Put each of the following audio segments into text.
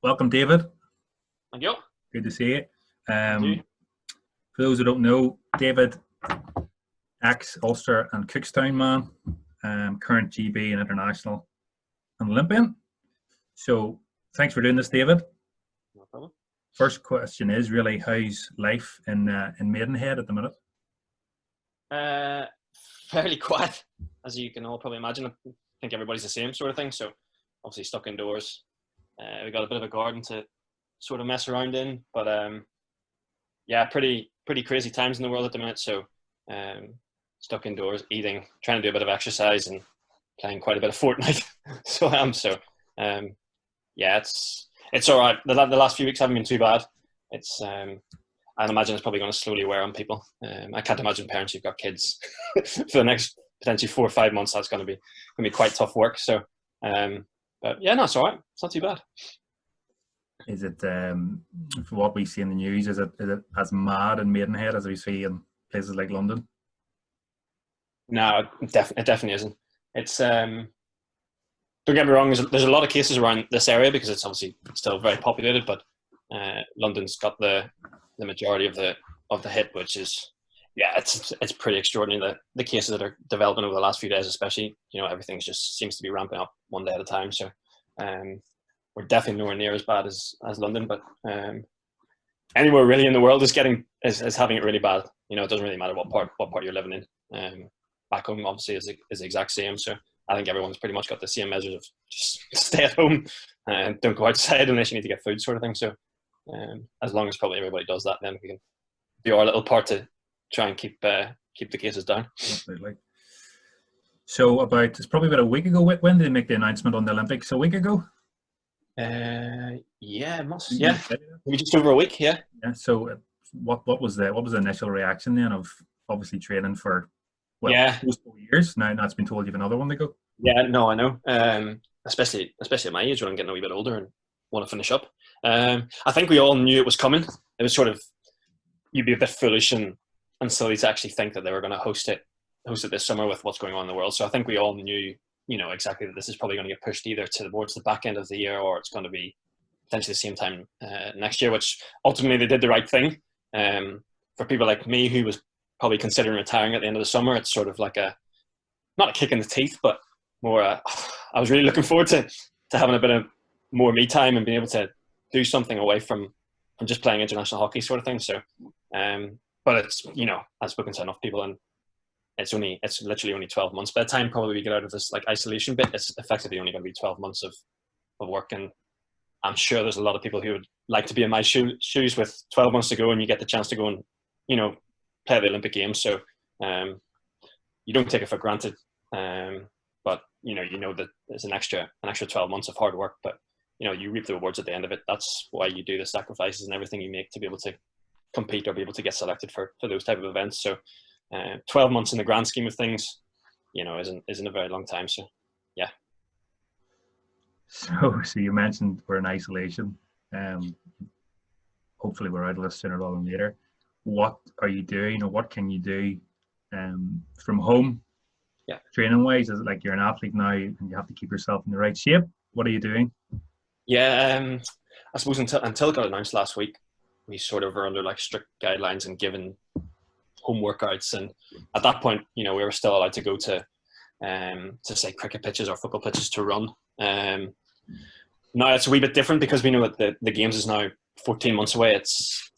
Welcome, David. Thank you. Good to see you. Thank you. For those who don't know, David, ex-Ulster and Cookstown man, current GB and international and Olympian. So thanks for doing this, David. No problem. First question is really, how's life in Maidenhead at the minute? Fairly quiet, as you can all probably imagine. I think everybody's the same sort of thing. So obviously stuck indoors. We got a bit of a garden to sort of mess around in, but yeah, pretty crazy times in the world at the minute. So stuck indoors, eating, trying to do a bit of exercise, and playing quite a bit of Fortnite. Yeah, it's all right. The last few weeks haven't been too bad. It's I imagine it's probably going to slowly wear on people. I can't imagine parents who've got kids for the next potentially 4 or 5 months. That's going to be quite tough work. So, but yeah, no, it's all right. It's not too bad. Is it, for what we see in the news, is it as mad in Maidenhead as we see in places like London? No, it definitely isn't. It's don't get me wrong. There's a lot of cases around this area because it's obviously still very populated, but London's got the majority of the hit, which is, yeah, it's pretty extraordinary, the cases that are developing over the last few days, especially. Everything just seems to be ramping up one day at a time. So we're definitely nowhere near as bad as London, but anywhere really in the world is having it really bad. It doesn't really matter what part you're living in. Back home obviously is the exact same. So I think everyone's pretty much got the same measures of just stay at home and don't go outside unless you need to get food, sort of thing. So as long as probably everybody does that, then we can do our little part to try and keep the cases down. Absolutely. So it's probably about a week ago. When did they make the announcement on the Olympics? A week ago? Yeah, it must. Yeah, maybe just over a week. Yeah. Yeah. So what was the initial reaction then of obviously training for close to 4 years now? It's been told you have another one to go. Yeah, no, I know. Especially at my age when I'm getting a wee bit older and want to finish up. I think we all knew it was coming. It was sort of, you'd be a bit foolish and silly to actually think that they were going to host it this summer with what's going on in the world. So I think we all knew, exactly that this is probably going to get pushed either towards the back end of the year or it's going to be potentially the same time next year, which ultimately they did the right thing. For people like me who was probably considering retiring at the end of the summer, it's sort of like not a kick in the teeth, but more I was really looking forward to having a bit of more me time and being able to do something away from just playing international hockey, sort of thing. So but it's, I've spoken to enough people and it's literally only 12 months. By the time probably we get out of this like isolation bit, it's effectively only going to be 12 months of work. And I'm sure there's a lot of people who would like to be in my shoes with 12 months to go and you get the chance to go and, play the Olympic Games. So you don't take it for granted. But that there's an extra 12 months of hard work, but you reap the rewards at the end of it. That's why you do the sacrifices and everything you make to be able to compete or be able to get selected for those type of events. So 12 months in the grand scheme of things, isn't a very long time. So yeah. So you mentioned we're in isolation. Hopefully we're out of this sooner rather than later. What are you doing, or what can you do from home? Yeah. Training wise, is it like you're an athlete now and you have to keep yourself in the right shape? What are you doing? Yeah, I suppose until it got announced last week, we sort of were under like strict guidelines and given home workouts, and at that point, we were still allowed to go to say cricket pitches or football pitches to run. Now it's a wee bit different because we know that the games is now 14 months away. It's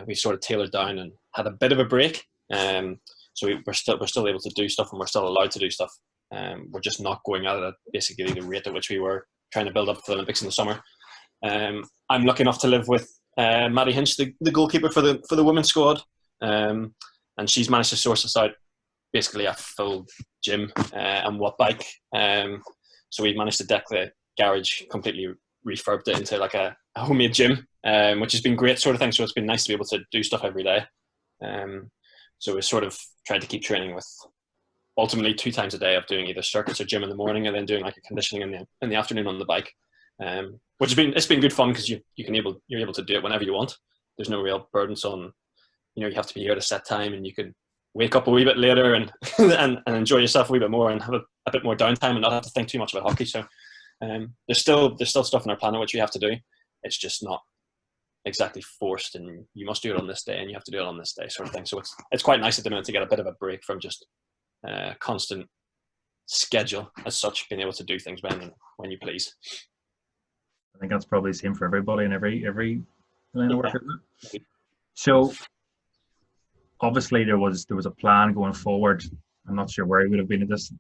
we sort of tailored down and had a bit of a break. So we're still able to do stuff and we're still allowed to do stuff. We're just not going at basically the rate at which we were trying to build up for the Olympics in the summer. I'm lucky enough to live with Maddie Hinch, the goalkeeper for the women's squad, and she's managed to source us out basically a full gym and watt bike. So we managed to deck the garage, completely refurbed it into like a homemade gym, which has been great, sort of thing. So it's been nice to be able to do stuff every day. So we sort of tried to keep training with ultimately 2 times a day of doing either circuits or gym in the morning and then doing like a conditioning in the afternoon on the bike, which has been good fun because you're able to do it whenever you want. There's no real burdens on, you have to be here at a set time, and you can wake up a wee bit later and and enjoy yourself a wee bit more and have a bit more downtime and not have to think too much about hockey. So there's still stuff in our planet which we have to do. it's just not exactly forced, and you must do it on this day, and you have to do it on this day, sort of thing. So it's quite nice at the minute to get a bit of a break from just constant schedule as such, being able to do things when you please. I think that's probably the same for everybody in every line of work, isn't it? So obviously there was a plan going forward. I'm not sure where he would have been at this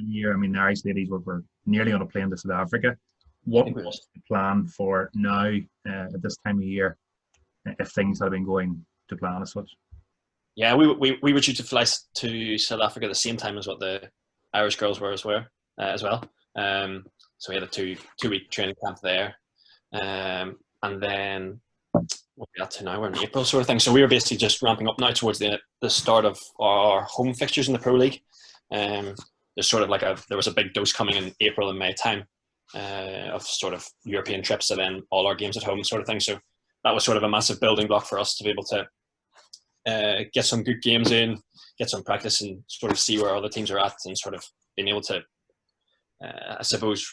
year. I mean, the Irish ladies were nearly on a plane to South Africa. What was the plan for now at this time of year, if things had been going to plan as such? Yeah, we were due to fly to South Africa at the same time as what the Irish girls were as well. So we had a two-week training camp there, and then what we got to now, we're in April, sort of thing. So we were basically just ramping up now towards the start of our home fixtures in the Pro League. There's sort of there was a big dose coming in April and May time of sort of European trips, and then all our games at home, sort of thing. So that was sort of a massive building block for us to be able to get some good games in, get some practice, and sort of see where other teams are at, and sort of being able to, I suppose,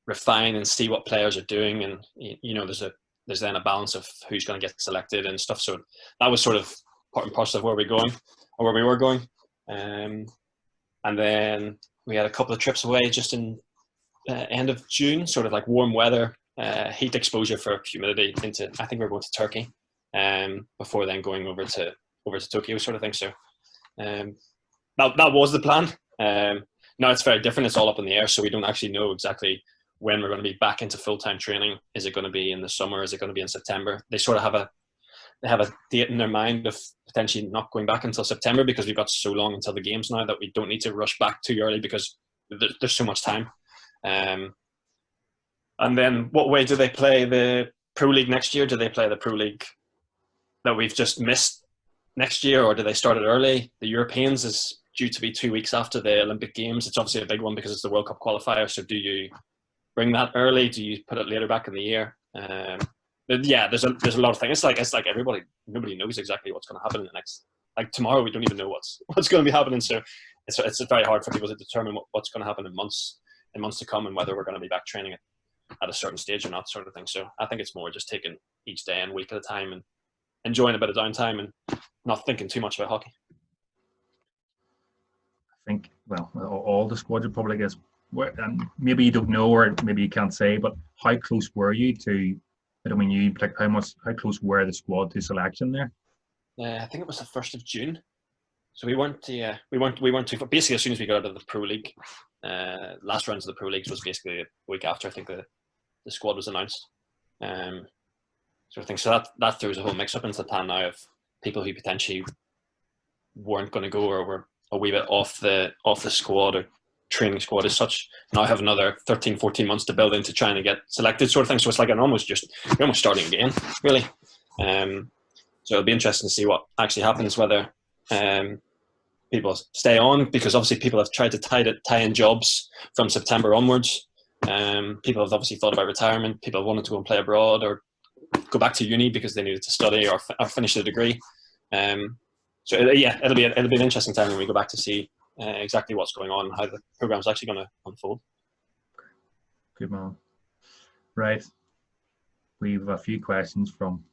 refine and see what players are doing. And there's then a balance of who's going to get selected and stuff. So that was sort of part and parcel of where we were going. And then we had a couple of trips away just in end of June, sort of like warm weather, heat exposure for humidity into, I think we were going to Turkey, before then going over to Tokyo, sort of thing. So that was the plan. Now it's very different. It's all up in the air, so we don't actually know exactly when we're going to be back into full-time training. Is it going to be in the summer? Is it going to be in September? They sort of have a date in their mind of potentially not going back until September, because we've got so long until the games now that we don't need to rush back too early, because there's so much time. And then what way do they play the Pro League next year? Do they play the Pro League that we've just missed next year, or do they start it early? The Europeans is due to be 2 weeks after the Olympic Games. It's obviously a big one because it's the World Cup qualifier. So do you bring that early? Do you put it later back in the year? Yeah, there's a lot of things. It's like nobody knows exactly what's going to happen in the next. Like tomorrow, we don't even know what's going to be happening. So it's very hard for people to determine what's going to happen in months to come, and whether we're going to be back training at a certain stage or not, sort of thing. So I think it's more just taking each day and week at a time, and enjoying a bit of downtime, and not thinking too much about hockey. I think, well, all the squads are probably, I guess, maybe you don't know, or maybe you can't say, but how close were you to, I don't mean you, like how close were the squad to selection there? I think it was the 1st of June. So we weren't too far. Basically, as soon as we got out of the Pro League, last rounds of the Pro Leagues was basically a week after, I think the squad was announced. Sort of thing. So that throws a whole mix up into the plan now of people who potentially weren't going to go, or were a wee bit off the squad or training squad as such. Now I have another 13, 14 months to build into trying to get selected, sort of thing. So it's like you're almost starting again, really. So it'll be interesting to see what actually happens, whether people stay on, because obviously people have tried to tie in jobs from September onwards. People have obviously thought about retirement. People have wanted to go and play abroad, or go back to uni because they needed to study or finish a degree. So it'll be an interesting time when we go back to see exactly what's going on and how the program's actually going to unfold. Good man. Right. We've a few questions from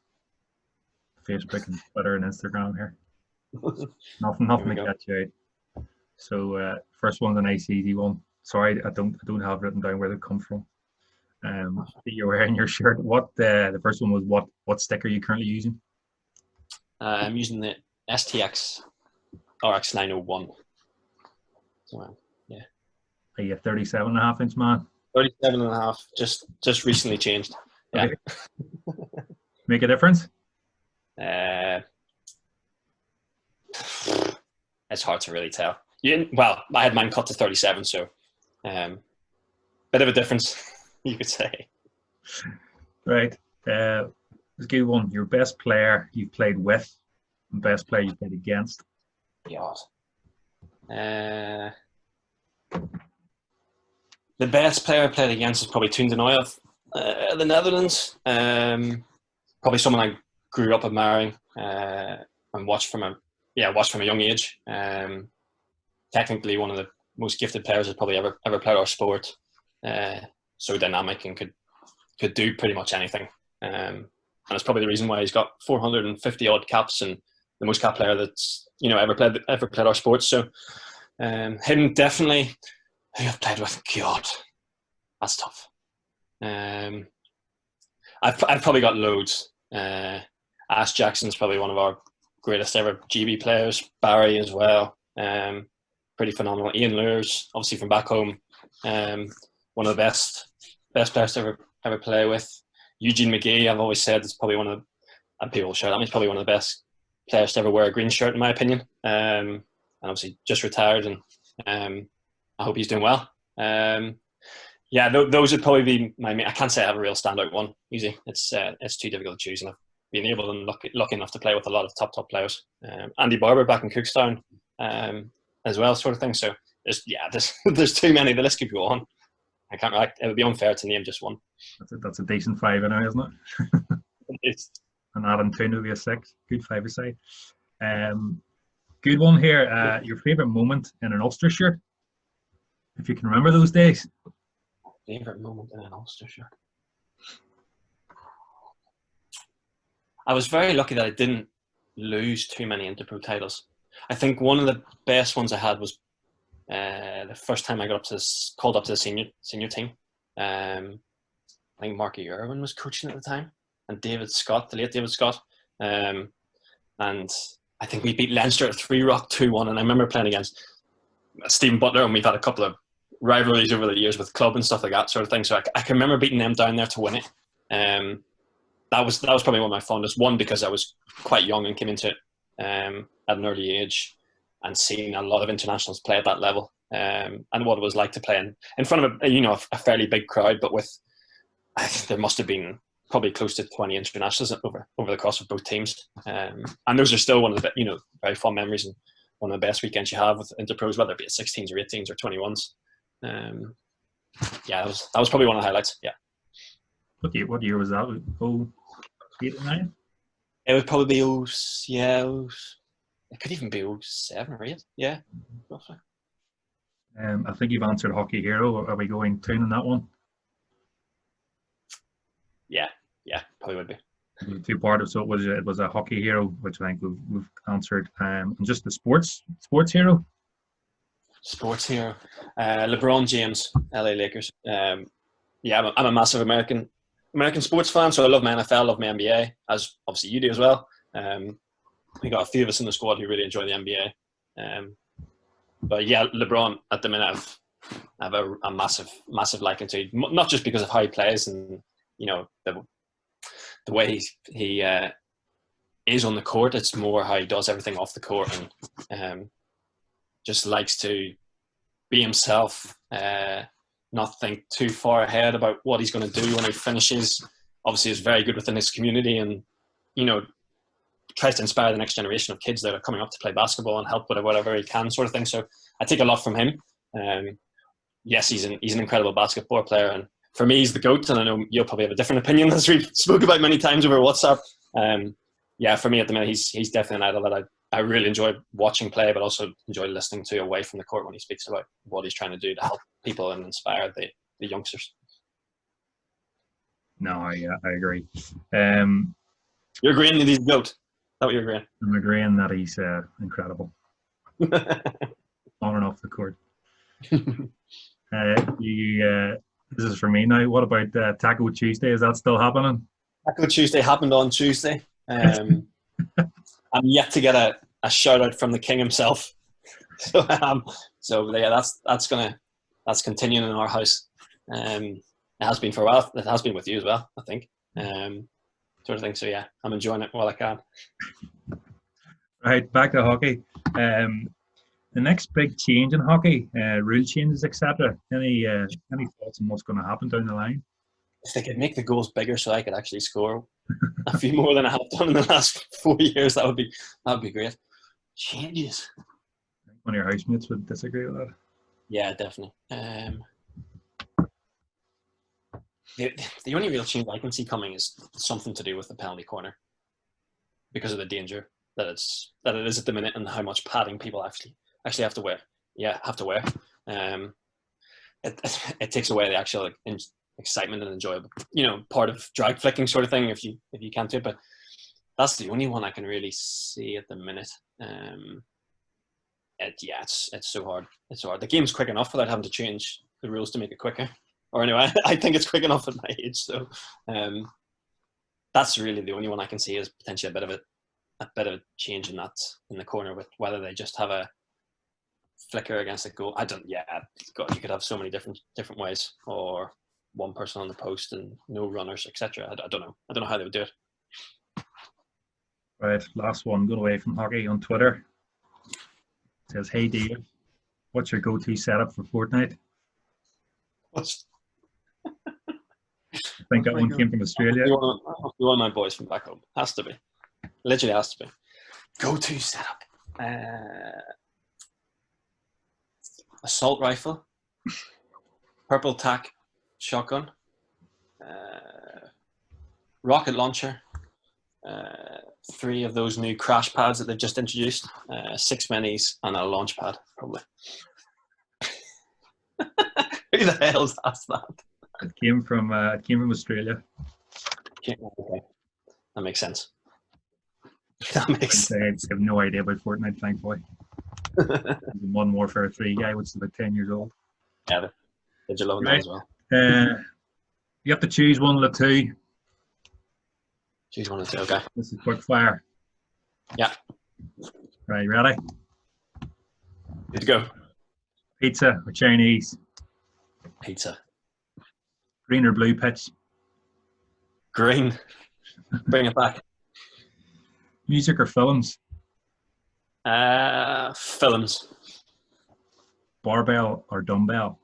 Facebook and Twitter and Instagram here. nothing to catch you out. So first one's a nice easy one. Sorry, I don't have written down where they come from. You're wearing your shirt. What the first one was, what stick are you currently using? I'm using the STX RX 901. So, yeah. Are you a 37.5-inch man? 37.5. Just recently changed. Yeah. Okay. Make a difference? It's hard to really tell. Well, I had mine cut to 37, so bit of a difference, you could say. Right. Let's give you one. Your best player you've played with, and best player you've played against. God. The best player I played against is probably Toon de Nooy of the Netherlands. Probably someone I grew up admiring and watched from a young age. Technically, one of the most gifted players has probably ever played our sport. So dynamic and could could do pretty much anything. And it's probably the reason why he's got 450 odd caps and the most cap player that's ever played our sports. So him definitely. Who I've played with, God, that's tough. I've probably got loads. Ash Jackson's probably one of our greatest ever GB players. Barry as well, pretty phenomenal. Ian Lures, obviously from back home, one of the best players to ever play with. Eugene McGee, I've always said, is probably one of the, and people will shout at me, he's probably one of the best players to ever wear a green shirt, in my opinion. And obviously just retired, and I hope he's doing well. Yeah, those would probably be my main. I can't say I have a real standout one. Easy, it's too difficult to choose, and I've been able and lucky enough to play with a lot of top players. Andy Barber back in Cookstown, as well, sort of thing. So there's too many. The list could go on. I can't. It would be unfair to name just one. That's a decent 5 now, isn't it? It's, and Adam Toon will be a 6. Good 5-a-side. Good one here. Your favourite moment in an Ulster shirt, if you can remember those days. Favourite moment in an Ulster shirt. I was very lucky that I didn't lose too many Interpro titles. I think one of the best ones I had was the first time I got called up to the senior team. I think Marky Irwin was coaching at the time, and David Scott, the late David Scott, and I think we beat Leinster at 3-Rock 2-1. And I remember playing against Stephen Butler, and we've had a couple of rivalries over the years with club and stuff like that sort of thing. So I can remember beating them down there to win it. That was probably one of my fondest. One, because I was quite young and came into it at an early age and seeing a lot of internationals play at that level, and what it was like to play in front of a fairly big crowd, but with, I think there must have been probably close to 20 internationals over the course of both teams, and those are still one of the very fond memories and one of the best weekends you have with Interpros, whether it be at 16s or 18s or 21s. Yeah, that was probably one of the highlights. Yeah. What year was that? 08 or 9? It would probably be it could even be 07 or 8. Yeah, roughly. I think you've answered Hockey Hero. Are we going Toon on that one? Yeah, probably would be. Two parts. So it was a Hockey Hero, which I think we've answered, and just the sports hero. Sports hero, LeBron James, LA Lakers. Yeah, I'm a massive American sports fan, so I love my NFL, love my NBA, as obviously you do as well. We got a few of us in the squad who really enjoy the NBA. But yeah, LeBron at the minute I have a massive liking to, not just because of how he plays and the way he is on the court. It's more how he does everything off the court, and just likes to be himself, not think too far ahead about what he's going to do when he finishes. Obviously, he's very good within his community, and tries to inspire the next generation of kids that are coming up to play basketball and help with whatever he can, sort of thing. So I take a lot from him. Yes, he's an incredible basketball player, and for me, he's the GOAT. And I know you'll probably have a different opinion, as we've spoke about many times over WhatsApp. Yeah, for me at the minute, he's definitely an idol that I really enjoy watching play, but also enjoy listening to away from the court when he speaks about what he's trying to do to help people and inspire the youngsters. No, I agree. You're agreeing that he's the GOAT? Is that what you're agreeing? I'm agreeing that he's incredible. On and off the court. This is for me now. What about Taco Tuesday? Is that still happening? Taco Tuesday happened on Tuesday. I'm yet to get a shout out from the king himself. So yeah, that's continuing in our house. It has been for a while. It has been with you as well, I think. Sort of thing. So yeah, I'm enjoying it while I can. Right, back to hockey. The next big change in hockey, rule changes, etc. Any thoughts on what's going to happen down the line? If they could make the goals bigger so I could actually score a few more than I have done in the last 4 years, that would be great. Changes. One of your housemates would disagree with that. Yeah, definitely. The only real change I can see coming is something to do with the penalty corner, because of the danger that it is at the minute and how much padding people actually have to wear. Yeah, have to wear. It takes away the actual excitement and enjoyable, part of drag flicking sort of thing if you can't do it. But that's the only one I can really see at the minute. It's so hard. It's so hard. The game's quick enough without having to change the rules to make it quicker. Or anyway, I think it's quick enough at my age. So that's really the only one I can see as potentially a bit of a change in the corner, with whether they just have a flicker against a goal. God, you could have so many different ways, or one person on the post and no runners, etc. I don't know. I don't know how they would do it. Right, last one. Going away from hockey on Twitter. It says, "Hey David, what's your go-to setup for Fortnite?" I think that one came from Australia. One of my boys from back home. Has to be. Literally has to be. Go-to setup. Assault rifle. Purple tack shotgun. Rocket launcher. 3 of those new crash pads that they've just introduced. 6 minis and a launch pad, probably. Who the hell's asked that? It came from Australia. Okay. That makes sense. That makes sense. I have no idea about Fortnite, thankfully. Modern Warfare 3 guy, which is about 10 years old. Yeah, did you love that as well? You have to choose one of the two. Choose one of the two, okay. This is quick fire. Yeah. Right, ready? Good to go. Pizza or Chinese? Pizza. Green or blue pitch? Green. Bring it back. Music or films? Films. Barbell or dumbbell?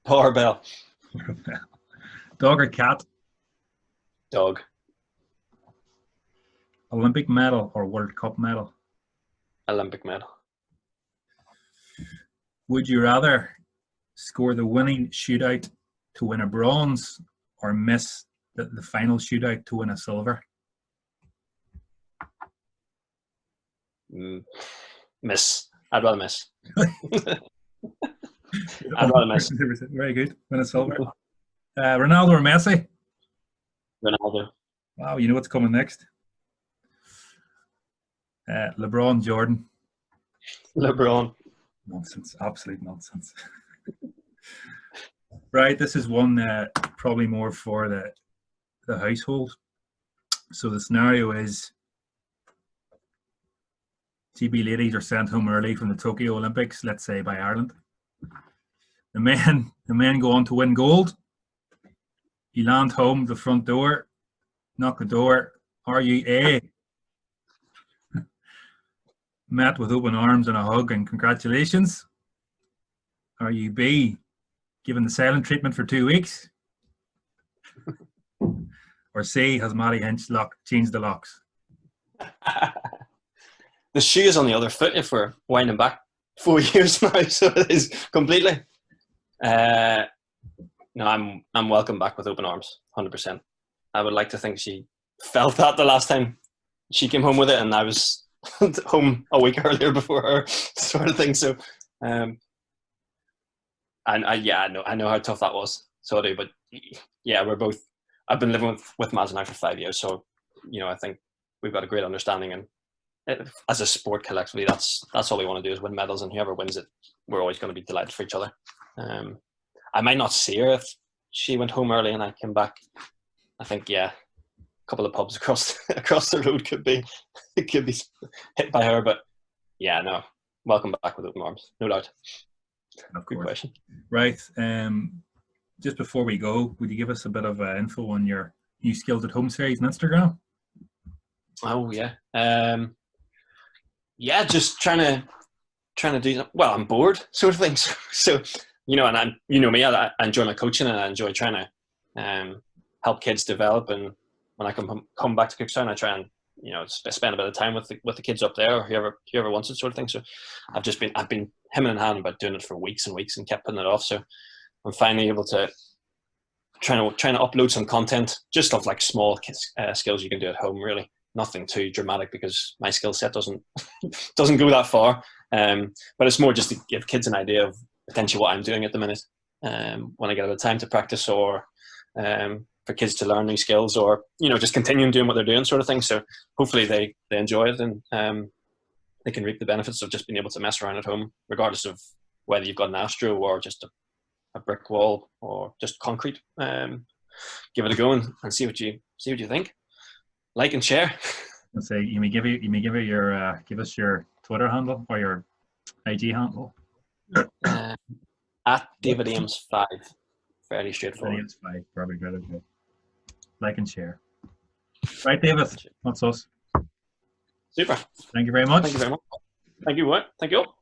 Barbell. Dog or cat? Dog. Olympic medal or World Cup medal? Olympic medal. Would you rather score the winning shootout to win a bronze, or miss the final shootout to win a silver? Miss. I'd rather miss. I'd rather miss. Very good. Win a silver. Ronaldo or Messi? Ronaldo. Wow, you know what's coming next? LeBron, Jordan. LeBron. Nonsense. Absolute nonsense. Right, this is one probably more for the household. So the scenario is GB ladies are sent home early from the Tokyo Olympics, let's say by Ireland. The men go on to win gold. You land home, the front door, knock the door. Are you A, met with open arms and a hug and congratulations? Are you B, given the silent treatment for 2 weeks? Or C, has Matty Hinch changed the locks? The shoe is on the other foot if we're winding back 4 years now, so it is completely. No, I'm welcome back with open arms, 100%. I would like to think she felt that the last time she came home with it, and I was home a week earlier before her, sort of thing. So, I know how tough that was. So I do, but yeah, we're both. I've been living with Maz now for 5 years, so I think we've got a great understanding, and as a sport collectively, that's all we want to do is win medals, and whoever wins it, we're always going to be delighted for each other. I might not see her if she went home early and I came back. I think a couple of pubs across the road could be hit by her, but no, welcome back with open arms, no doubt. Of course. Good question. Right. Just before we go, would you give us a bit of info on your new Skills at Home series on Instagram? Oh yeah. Just trying to do well. I'm bored, sort of thing. So and me. I enjoy my coaching, and I enjoy trying to help kids develop. And when I come back to Cookstown, I try and spend a bit of time with the kids up there, or whoever wants it, sort of thing. So I've been hemming and hawing about doing it for weeks and weeks, and kept putting it off. So I'm finally able to trying to upload some content, just of like small skills you can do at home. Really, nothing too dramatic because my skill set doesn't go that far. But it's more just to give kids an idea of potentially what I'm doing at the minute. when I get a bit of time to practice, or for kids to learn new skills, or just continuing doing what they're doing, sort of thing. So hopefully they enjoy it, and they can reap the benefits of just being able to mess around at home, regardless of whether you've got an Astro or just a brick wall or just concrete. Give it a go and see what you think. Like and share. Let's say you may give your give us your Twitter handle or your IG handle. At David Ames 5. Fairly straightforward. David Ames 5, probably good. Okay. Like and share. Right, David. That's us. Super. Thank you very much. Thank you very much. Thank you. What? Thank you all.